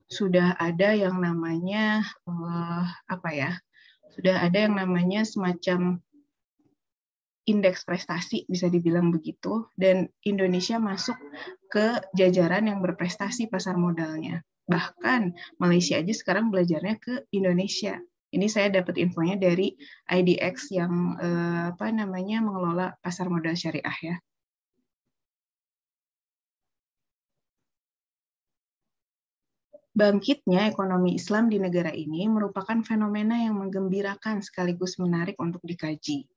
sudah ada yang namanya sudah ada yang namanya semacam indeks prestasi, bisa dibilang begitu, dan Indonesia masuk ke jajaran yang berprestasi pasar modalnya. Bahkan Malaysia aja sekarang belajarnya ke Indonesia. Ini saya dapat infonya dari IDX yang mengelola pasar modal syariah ya. Bangkitnya ekonomi Islam di negara ini merupakan fenomena yang menggembirakan sekaligus menarik untuk dikaji.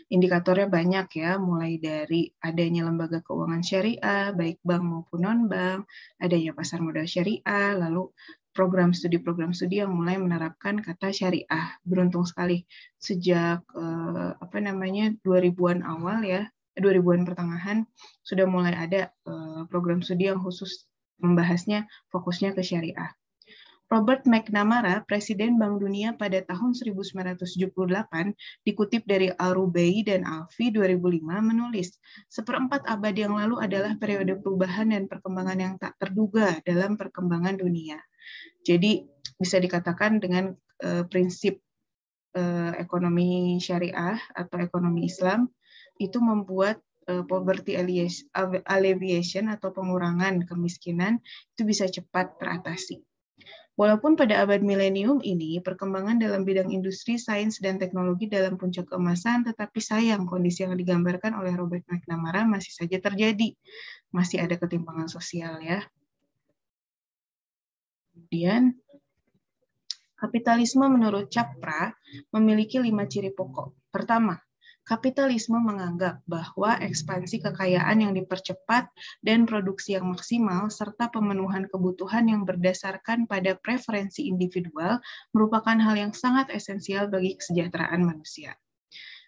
Indikatornya banyak ya, mulai dari adanya lembaga keuangan syariah, baik bank maupun non-bank, adanya pasar modal syariah, lalu program studi yang mulai menerapkan kata syariah. Beruntung sekali sejak 2000-an awal ya, 2000-an pertengahan sudah mulai ada program studi yang khusus membahasnya fokusnya ke syariah. Robert McNamara, Presiden Bank Dunia pada tahun 1978, dikutip dari Al-Rubai dan Alfi 2005 menulis, seperempat abad yang lalu adalah periode perubahan dan perkembangan yang tak terduga dalam perkembangan dunia. Jadi bisa dikatakan dengan prinsip ekonomi syariah atau ekonomi Islam itu membuat poverty alleviation atau pengurangan kemiskinan itu bisa cepat teratasi. Walaupun pada abad milenium ini perkembangan dalam bidang industri, sains, dan teknologi dalam puncak keemasan, tetapi sayang kondisi yang digambarkan oleh Robert McNamara masih saja terjadi. Masih ada ketimpangan sosial ya. Kemudian, kapitalisme menurut Capra memiliki 5 ciri pokok. Pertama, kapitalisme menganggap bahwa ekspansi kekayaan yang dipercepat dan produksi yang maksimal serta pemenuhan kebutuhan yang berdasarkan pada preferensi individual merupakan hal yang sangat esensial bagi kesejahteraan manusia.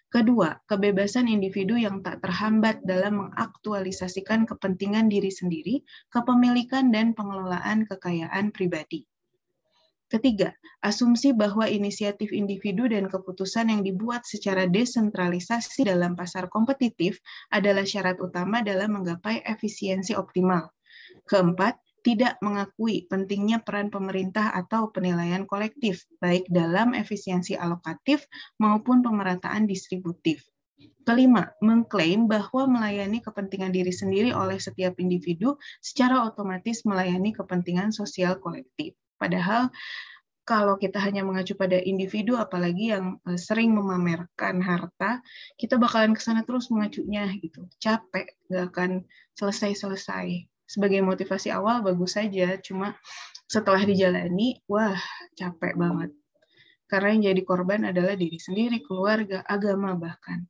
Kedua, kebebasan individu yang tak terhambat dalam mengaktualisasikan kepentingan diri sendiri, kepemilikan dan pengelolaan kekayaan pribadi. Ketiga, asumsi bahwa inisiatif individu dan keputusan yang dibuat secara desentralisasi dalam pasar kompetitif adalah syarat utama dalam menggapai efisiensi optimal. Keempat, tidak mengakui pentingnya peran pemerintah atau penilaian kolektif, baik dalam efisiensi alokatif maupun pemerataan distributif. Kelima, mengklaim bahwa melayani kepentingan diri sendiri oleh setiap individu secara otomatis melayani kepentingan sosial kolektif. Padahal kalau kita hanya mengacu pada individu, apalagi yang sering memamerkan harta, kita bakalan ke sana terus mengacunya gitu. Capek, nggak akan selesai-selesai. Sebagai motivasi awal bagus saja, cuma setelah dijalani, wah capek banget. Karena yang jadi korban adalah diri sendiri, keluarga, agama bahkan.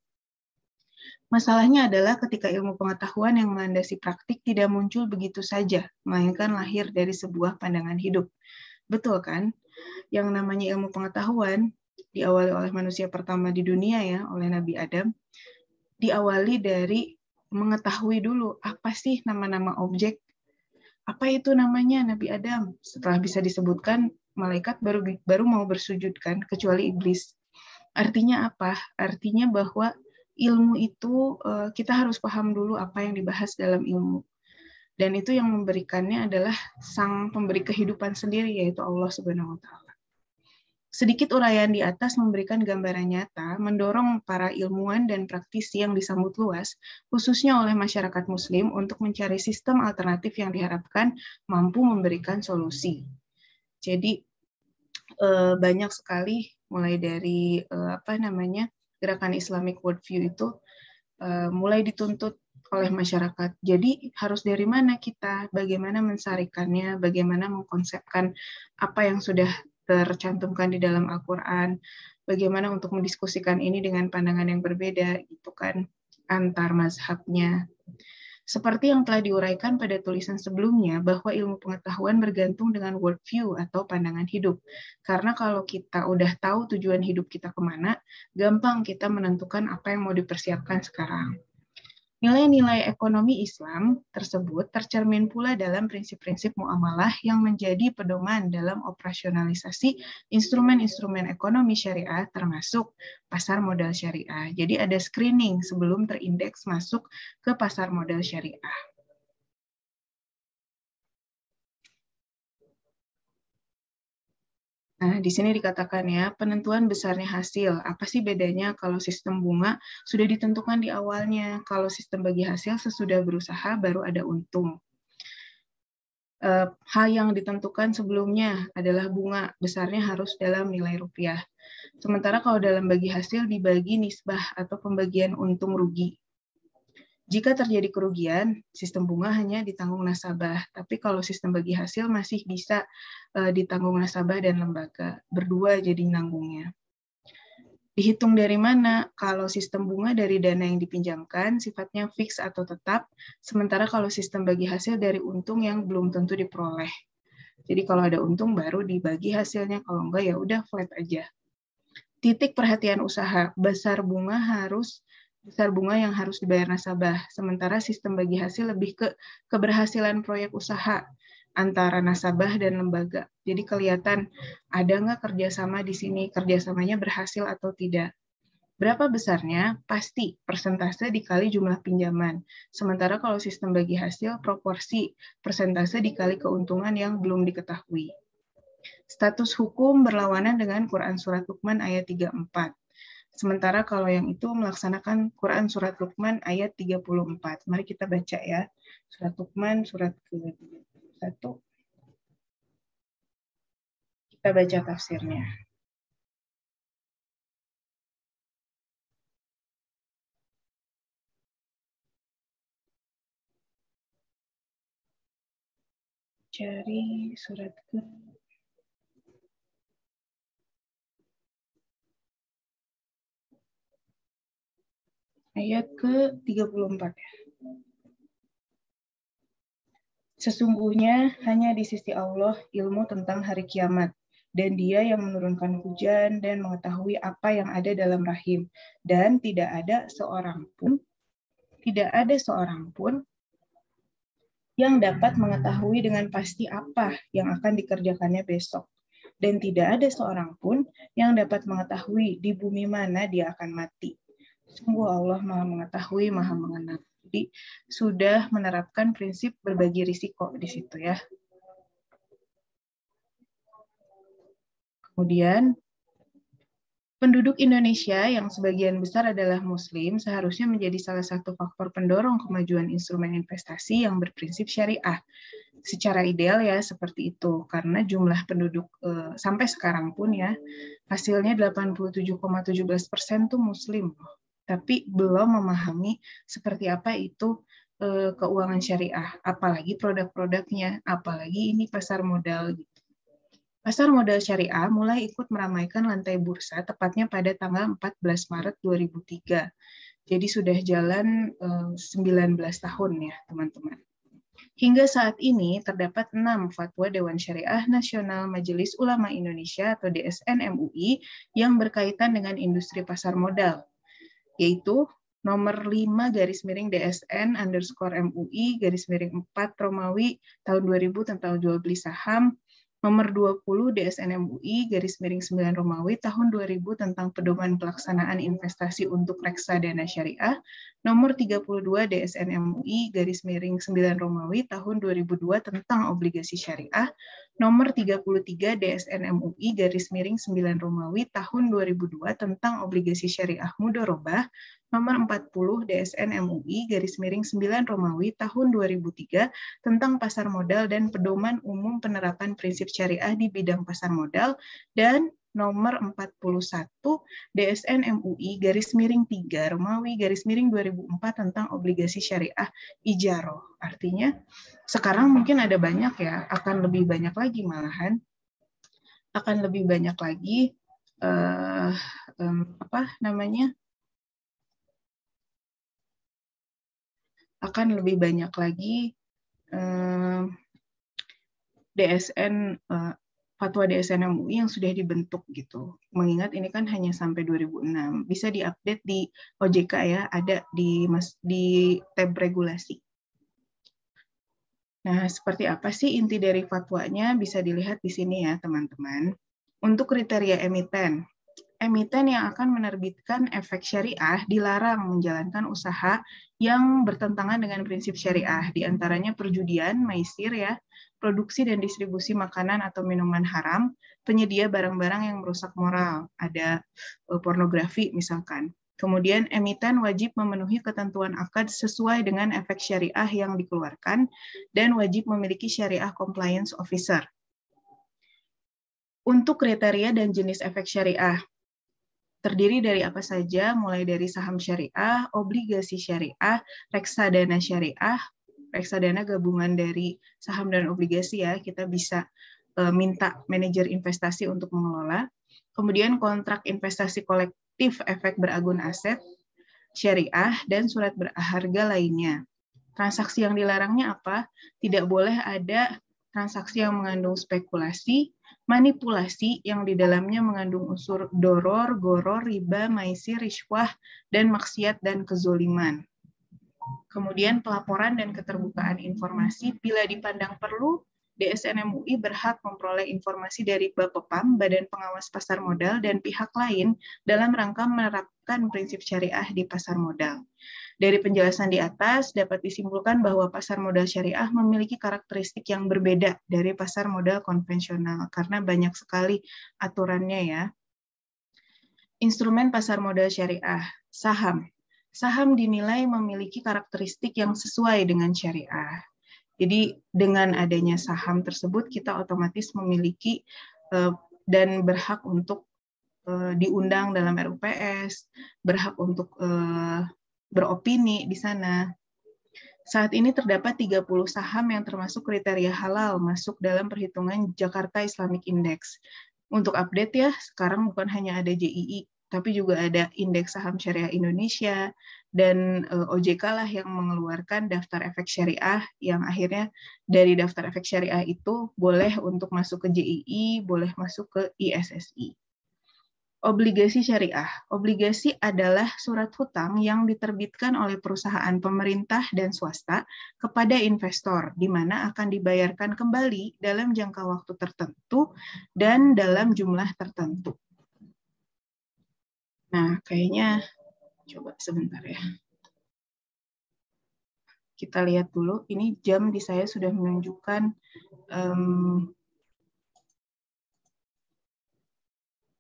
Masalahnya adalah ketika ilmu pengetahuan yang melandasi praktik tidak muncul begitu saja, melainkan lahir dari sebuah pandangan hidup. Betul kan? Yang namanya ilmu pengetahuan diawali oleh manusia pertama di dunia ya, oleh Nabi Adam, diawali dari mengetahui dulu apa sih nama-nama objek, apa itu namanya Nabi Adam. Setelah bisa disebutkan, malaikat baru mau bersujud kan, kecuali iblis. Artinya apa? Artinya bahwa ilmu itu kita harus paham dulu apa yang dibahas dalam ilmu. Dan itu yang memberikannya adalah sang pemberi kehidupan sendiri, yaitu Allah Subhanahu wa Ta'ala. Sedikit uraian di atas memberikan gambaran nyata, mendorong para ilmuwan dan praktisi yang disambut luas, khususnya oleh masyarakat Muslim, untuk mencari sistem alternatif yang diharapkan mampu memberikan solusi. Jadi banyak sekali, mulai dari gerakan Islamic Worldview itu mulai dituntut oleh masyarakat. Jadi harus dari mana kita, bagaimana mensarikannya, bagaimana mengkonsepkan apa yang sudah tercantumkan di dalam Al-Quran, bagaimana untuk mendiskusikan ini dengan pandangan yang berbeda, gitu kan, antar mazhabnya. Seperti yang telah diuraikan pada tulisan sebelumnya, bahwa ilmu pengetahuan bergantung dengan worldview atau pandangan hidup. Karena kalau kita udah tahu tujuan hidup kita kemana, gampang kita menentukan apa yang mau dipersiapkan sekarang. Nilai-nilai ekonomi Islam tersebut tercermin pula dalam prinsip-prinsip muamalah yang menjadi pedoman dalam operasionalisasi instrumen-instrumen ekonomi syariah termasuk pasar modal syariah. Jadi ada screening sebelum terindeks masuk ke pasar modal syariah. Nah, di sini dikatakan ya, penentuan besarnya hasil. Apa sih bedanya kalau sistem bunga sudah ditentukan di awalnya, kalau sistem bagi hasil sesudah berusaha baru ada untung. Hal yang ditentukan sebelumnya adalah bunga, besarnya harus dalam nilai rupiah. Sementara kalau dalam bagi hasil dibagi nisbah atau pembagian untung rugi. Jika terjadi kerugian, sistem bunga hanya ditanggung nasabah, tapi kalau sistem bagi hasil masih bisa ditanggung nasabah dan lembaga, berdua jadi nanggungnya. Dihitung dari mana? Kalau sistem bunga dari dana yang dipinjamkan, sifatnya fix atau tetap, sementara kalau sistem bagi hasil dari untung yang belum tentu diperoleh. Jadi kalau ada untung baru dibagi hasilnya, kalau enggak ya udah flat aja. Titik perhatian usaha, besar bunga yang harus dibayar nasabah. Sementara sistem bagi hasil lebih ke keberhasilan proyek usaha antara nasabah dan lembaga. Jadi kelihatan ada nggak kerjasama di sini, kerjasamanya berhasil atau tidak. Berapa besarnya? Pasti persentase dikali jumlah pinjaman. Sementara kalau sistem bagi hasil, proporsi persentase dikali keuntungan yang belum diketahui. Status hukum berlawanan dengan Quran Surat Luqman ayat 34. Sementara kalau yang itu melaksanakan Quran Surat Luqman ayat 34. Mari kita baca ya. Surat Luqman surat ke-31. Kita baca tafsirnya. Cari surat ke ayat ke-34 ya. Sesungguhnya hanya di sisi Allah ilmu tentang hari kiamat, dan Dia yang menurunkan hujan dan mengetahui apa yang ada dalam rahim, dan tidak ada seorang pun yang dapat mengetahui dengan pasti apa yang akan dikerjakannya besok. Dan tidak ada seorang pun yang dapat mengetahui di bumi mana dia akan mati. Sungguh Allah Maha mengetahui, Maha mengenal. Jadi sudah menerapkan prinsip berbagi risiko di situ ya. Kemudian penduduk Indonesia yang sebagian besar adalah Muslim seharusnya menjadi salah satu faktor pendorong kemajuan instrumen investasi yang berprinsip syariah. Secara ideal ya seperti itu, karena jumlah penduduk sampai sekarang pun ya hasilnya 87,17% tuh Muslim, tapi belum memahami seperti apa itu keuangan syariah, apalagi produk-produknya, apalagi ini pasar modal gitu. Pasar modal syariah mulai ikut meramaikan lantai bursa tepatnya pada tanggal 14 Maret 2003. Jadi sudah jalan 19 tahun ya, teman-teman. Hingga saat ini terdapat 6 fatwa Dewan Syariah Nasional Majelis Ulama Indonesia atau DSN MUI yang berkaitan dengan industri pasar modal, yaitu nomor 5 garis miring DSN underscore MUI garis miring 4 Romawi tahun 2000 tentang jual beli saham, nomor 20 DSN MUI garis miring 9 Romawi tahun 2000 tentang pedoman pelaksanaan investasi untuk reksadana syariah, nomor 32 DSN MUI garis miring 9 Romawi tahun 2002 tentang obligasi syariah, nomor 33 DSN MUI garis miring 9 Romawi tahun 2002 tentang obligasi syariah mudharabah, nomor 40 DSN MUI garis miring 9 Romawi tahun 2003 tentang pasar modal dan pedoman umum penerapan prinsip syariah di bidang pasar modal, dan nomor 41 DSN MUI garis miring 3 Romawi garis miring 2004 tentang obligasi syariah ijaroh. Artinya sekarang mungkin ada banyak ya, akan lebih banyak lagi malahan, akan lebih banyak lagi akan lebih banyak lagi DSN fatwa DSN MUI yang sudah dibentuk gitu. Mengingat ini kan hanya sampai 2006. Bisa diupdate di OJK ya, ada di tab regulasi. Nah, seperti apa sih inti dari fatwanya? Bisa dilihat di sini ya, teman-teman. Untuk kriteria emiten, emiten yang akan menerbitkan efek syariah dilarang menjalankan usaha yang bertentangan dengan prinsip syariah, diantaranya perjudian, maisir ya, produksi dan distribusi makanan atau minuman haram, penyedia barang-barang yang merusak moral, ada pornografi misalkan. Kemudian emiten wajib memenuhi ketentuan akad sesuai dengan efek syariah yang dikeluarkan dan wajib memiliki syariah compliance officer. Untuk kriteria dan jenis efek syariah, terdiri dari apa saja, mulai dari saham syariah, obligasi syariah, reksadana syariah. Reksadana gabungan dari saham dan obligasi ya, kita bisa minta manajer investasi untuk mengelola. Kemudian kontrak investasi kolektif efek beragun aset, syariah, dan surat berharga lainnya. Transaksi yang dilarangnya apa? Tidak boleh ada transaksi yang mengandung spekulasi, manipulasi yang di dalamnya mengandung unsur doror, goror, riba, maisir, riswah, dan maksiat dan kezoliman. Kemudian pelaporan dan keterbukaan informasi bila dipandang perlu, DSN MUI berhak memperoleh informasi dari Bapepam, Badan Pengawas Pasar Modal, dan pihak lain dalam rangka menerapkan prinsip syariah di pasar modal. Dari penjelasan di atas, dapat disimpulkan bahwa pasar modal syariah memiliki karakteristik yang berbeda dari pasar modal konvensional, karena banyak sekali aturannya ya. Instrumen pasar modal syariah, saham. Saham dinilai memiliki karakteristik yang sesuai dengan syariah. Jadi dengan adanya saham tersebut kita otomatis memiliki dan berhak untuk diundang dalam RUPS, berhak untuk beropini di sana. Saat ini terdapat 30 saham yang termasuk kriteria halal masuk dalam perhitungan Jakarta Islamic Index. Untuk update ya, sekarang bukan hanya ada JII, tapi juga ada Indeks Saham Syariah Indonesia, dan OJK lah yang mengeluarkan daftar efek syariah, yang akhirnya dari daftar efek syariah itu boleh untuk masuk ke JII, boleh masuk ke ISSI. Obligasi syariah. Obligasi adalah surat hutang yang diterbitkan oleh perusahaan pemerintah dan swasta kepada investor, di mana akan dibayarkan kembali dalam jangka waktu tertentu dan dalam jumlah tertentu. Nah, kayaknya coba sebentar ya. Kita lihat dulu, ini jam di saya sudah menunjukkan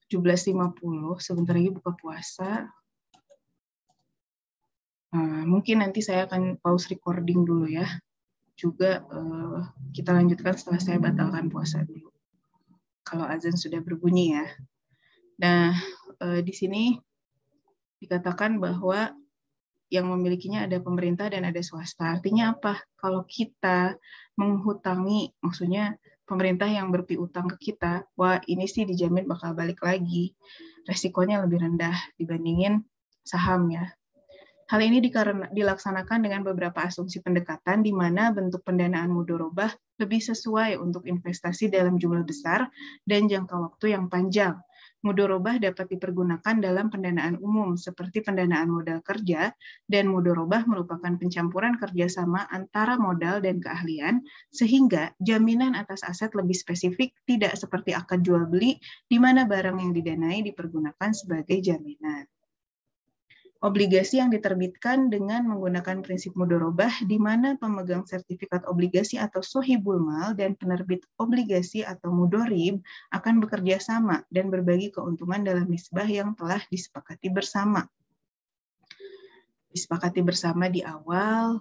17.50, sebentar lagi buka puasa. Mungkin nanti saya akan pause recording dulu ya. Juga kita lanjutkan setelah saya batalkan puasa dulu. Kalau azan sudah berbunyi ya. Nah, di sini dikatakan bahwa yang memilikinya ada pemerintah dan ada swasta. Artinya apa? Kalau kita menghutangi, maksudnya pemerintah yang berpiutang ke kita, wah ini sih dijamin bakal balik lagi. Resikonya lebih rendah dibandingin saham ya. Hal ini dilaksanakan dengan beberapa asumsi pendekatan di mana bentuk pendanaan mudharabah lebih sesuai untuk investasi dalam jumlah besar dan jangka waktu yang panjang. Mudharabah dapat dipergunakan dalam pendanaan umum seperti pendanaan modal kerja, dan mudharabah merupakan pencampuran kerjasama antara modal dan keahlian, sehingga jaminan atas aset lebih spesifik, tidak seperti akad jual beli, di mana barang yang didanai dipergunakan sebagai jaminan. Obligasi yang diterbitkan dengan menggunakan prinsip mudharabah, di mana pemegang sertifikat obligasi atau sohibul mal dan penerbit obligasi atau mudharib akan bekerja sama dan berbagi keuntungan dalam nisbah yang telah disepakati bersama. Disepakati bersama di awal,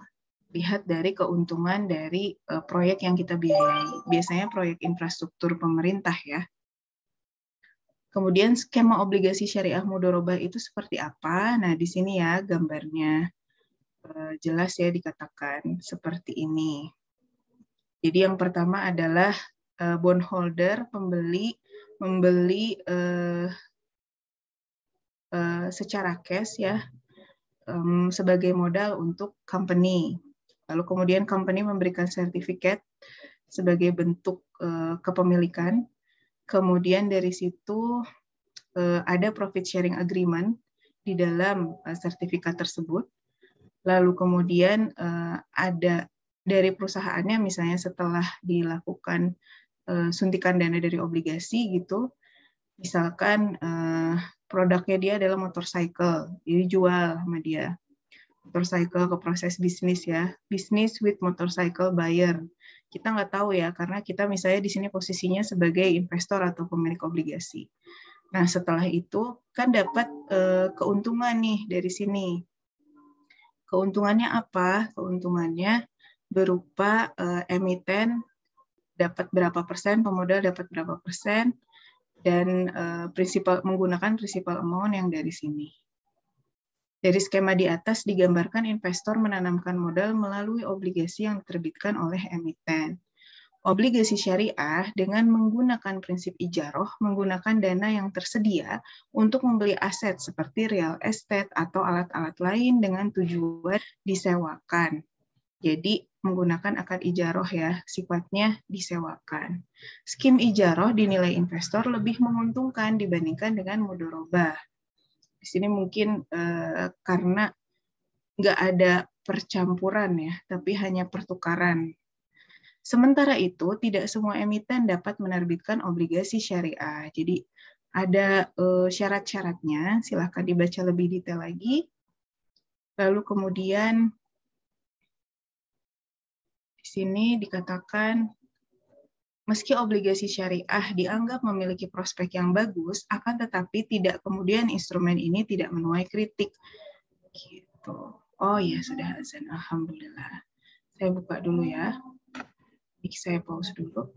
lihat dari keuntungan dari proyek yang kita biayai. Biasanya proyek infrastruktur pemerintah ya. Kemudian skema obligasi syariah mudharabah itu seperti apa? Nah, di sini ya gambarnya jelas ya dikatakan seperti ini. Jadi yang pertama adalah bondholder, pembeli membeli secara cash ya sebagai modal untuk company. Lalu kemudian company memberikan sertifikat sebagai bentuk kepemilikan. Kemudian dari situ ada profit sharing agreement di dalam sertifikat tersebut. Lalu kemudian ada dari perusahaannya, misalnya setelah dilakukan suntikan dana dari obligasi gitu, misalkan produknya dia adalah motorcycle, jadi jual sama dia motorcycle ke proses bisnis ya, business with motorcycle buyer. Kita nggak tahu ya, karena kita misalnya di sini posisinya sebagai investor atau pemilik obligasi. Nah, setelah itu kan dapat keuntungan nih dari sini. Keuntungannya apa? Keuntungannya berupa emiten dapat berapa persen, pemodal dapat berapa persen, dan menggunakan principal amount yang dari sini. Dari skema di atas digambarkan investor menanamkan modal melalui obligasi yang diterbitkan oleh emiten. Obligasi syariah dengan menggunakan prinsip ijaroh menggunakan dana yang tersedia untuk membeli aset seperti real estate atau alat-alat lain dengan tujuan disewakan. Jadi menggunakan akad ijaroh ya, sifatnya disewakan. Skim ijaroh dinilai investor lebih menguntungkan dibandingkan dengan mudorobah. Di sini mungkin karena nggak ada percampuran ya, tapi hanya pertukaran. Sementara itu, tidak semua emiten dapat menerbitkan obligasi syariah. Jadi ada syarat-syaratnya, silahkan dibaca lebih detail lagi. Lalu kemudian di sini dikatakan, meski obligasi syariah dianggap memiliki prospek yang bagus, akan tetapi tidak kemudian instrumen ini tidak menuai kritik. Gitu. Oh ya, sudah azan. Alhamdulillah. Saya buka dulu ya. Saya pause dulu.